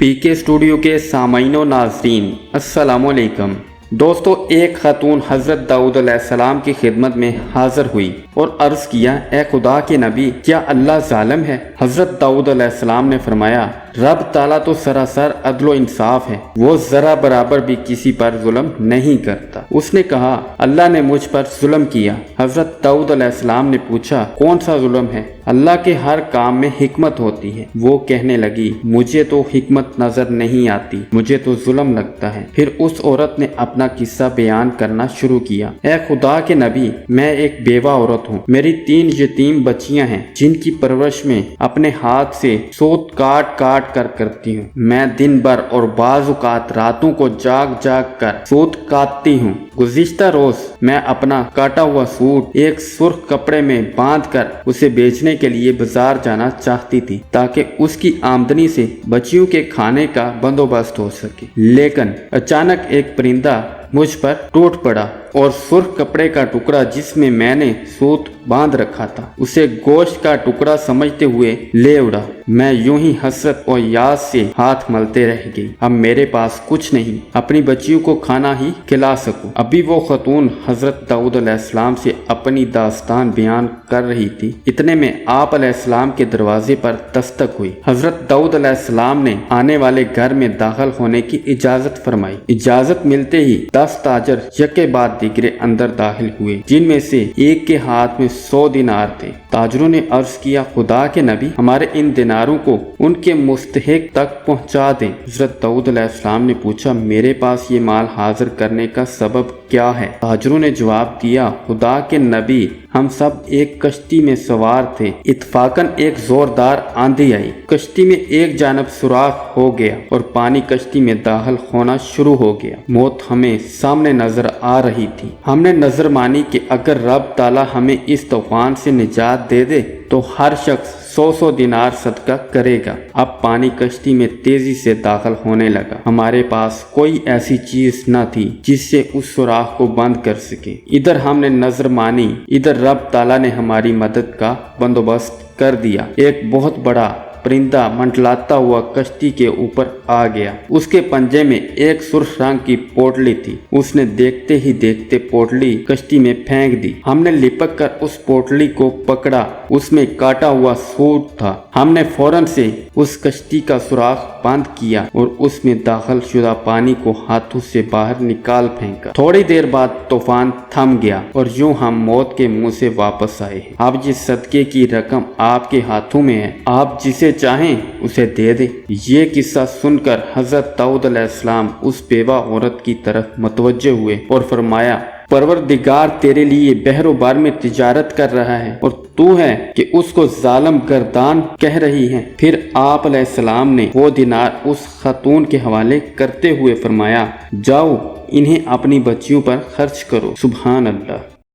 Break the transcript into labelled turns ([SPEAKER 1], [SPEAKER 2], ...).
[SPEAKER 1] P के studio के सामाईन व नाज़रीन अस्सलाम वालेकुम। दोस्तों, एक खातून हज़रत दाऊद अलैहिस्सलाम की खिदमत में हाजिर हुई और अर्ज़ किया, ए खुदा के नबी, क्या अल्लाह ज़ालिम है? हज़रत दाऊद अलैहिस्सलाम ने फरमाया, रब ताला तो सरासर अदलो इंसाफ है, वो जरा बराबर भी किसी पर जुल्म नहीं करता। उसने कहा, अल्लाह ने मुझ पर जुल्म किया। हज़रत दाऊद अलैहिस्सलाम ने पूछा, कौन सा जुल्म है? अल्लाह के हर काम में हिकमत होती है। वो कहने लगी, मुझे तो हिकमत नजर नहीं आती, मुझे तो जुल्म लगता है। फिर उस औरत ने अपना किस्सा बयान करना शुरू किया। ए खुदा के नबी, मैं एक बेवा औरत हूँ। मेरी 3 यतीम बच्चियां हैं जिनकी परवरिश में अपने हाथ से सोत काट काट कर करती हूँ। मैं दिन भर और बाज़ औक़ात रातों को जाग जाग कर सोत काटती हूँ। गुज़िश्ता रोज मैं अपना काटा हुआ सूट एक सुर्ख कपड़े में बांध कर उसे बेचने के लिए बाजार जाना चाहती थी ताकि उसकी आमदनी से बच्चियों के खाने का बंदोबस्त हो सके। लेकिन अचानक एक परिंदा मुझ पर टूट पड़ा और सुर्ख कपड़े का टुकड़ा जिसमें मैंने सूत बांध रखा था उसे गोश्त का टुकड़ा समझते हुए ले उड़ा। मैं यूं ही हसरत और याद से हाथ मलते रह गई। अब मेरे पास कुछ नहीं, अपनी बच्चियों को खाना ही खिला सकूं। अभी वो खतून हजरत दाऊद अलैहिस्सलाम से अपनी दास्तान बयान कर रही थी, इतने में आप अलैहिस्सलाम के दरवाजे पर दस्तक हुई। हजरत दाऊद अलैहिस्सलाम ने आने वाले घर में दाखिल होने की इजाजत फरमाई। इजाजत मिलते ही 10 ताजर यके बाद दिगरे अंदर दाखिल हुए, जिनमें से एक के हाथ में 100 दिनार थे। ताजरों ने अर्ज किया, खुदा के नबी, हमारे इन दिनारों को उनके मुस्तहिक तक पहुंचा दें। हजरत दाऊद अलैहिस्सलाम ने पूछा, मेरे पास ये माल हाजिर करने का सबब क्या है? ताजरों ने जवाब दिया, खुदा के नबी, हम सब एक कश्ती में सवार थे। इत्फाकन एक जोरदार आंधी आई, कश्ती में एक जानब सुराख हो गया और पानी कश्ती में दाखिल होना शुरू हो गया। मौत हमें सामने नजर आ रही थी। हमने नजर मानी कि अगर रब ताला हमें इस तूफान से निजात दे दे तो हर शख्स 100 दिनार सदका करेगा। अब पानी कश्ती में तेजी से दाखिल होने लगा। हमारे पास कोई ऐसी चीज न थी जिससे उस सुराख को बंद कर सके। इधर हमने नजर मानी, इधर रब ताला ने हमारी मदद का बंदोबस्त कर दिया। एक बहुत बड़ा परिंदा मंडलाता हुआ कश्ती के ऊपर आ गया। उसके पंजे में एक सुर्ख रंग की पोटली थी। उसने देखते ही देखते पोटली कश्ती में फेंक दी। हमने लिपक कर उस पोटली को पकड़ा, उसमें काटा हुआ सूट था। हमने फौरन से उस कश्ती का सुराख बंद किया और उसमें दाखिल शुदा पानी को हाथों से बाहर निकाल फेंका। थोड़ी देर बाद तूफान थम गया और यूं हम मौत के मुंह से वापस आए। अब जिस सदके की रकम आपके हाथों में है, आप जिसे चाहें उसे दे दे। ये किस्सा सुनकर हजरत दाऊद अलैहिस्सलाम उस बेवा औरत की तरफ मुतवज्जह हुए और फरमाया, परवरदिगार तेरे लिए बहरो बार में तिजारत कर रहा है और तू है कि उसको जालिम गर्दान कह रही है। फिर आप अलैहिस्सलाम ने वो दिनार उस खातून के हवाले करते हुए फरमाया, जाओ इन्हें अपनी बच्चियों पर खर्च करो। सुभान अल्लाह।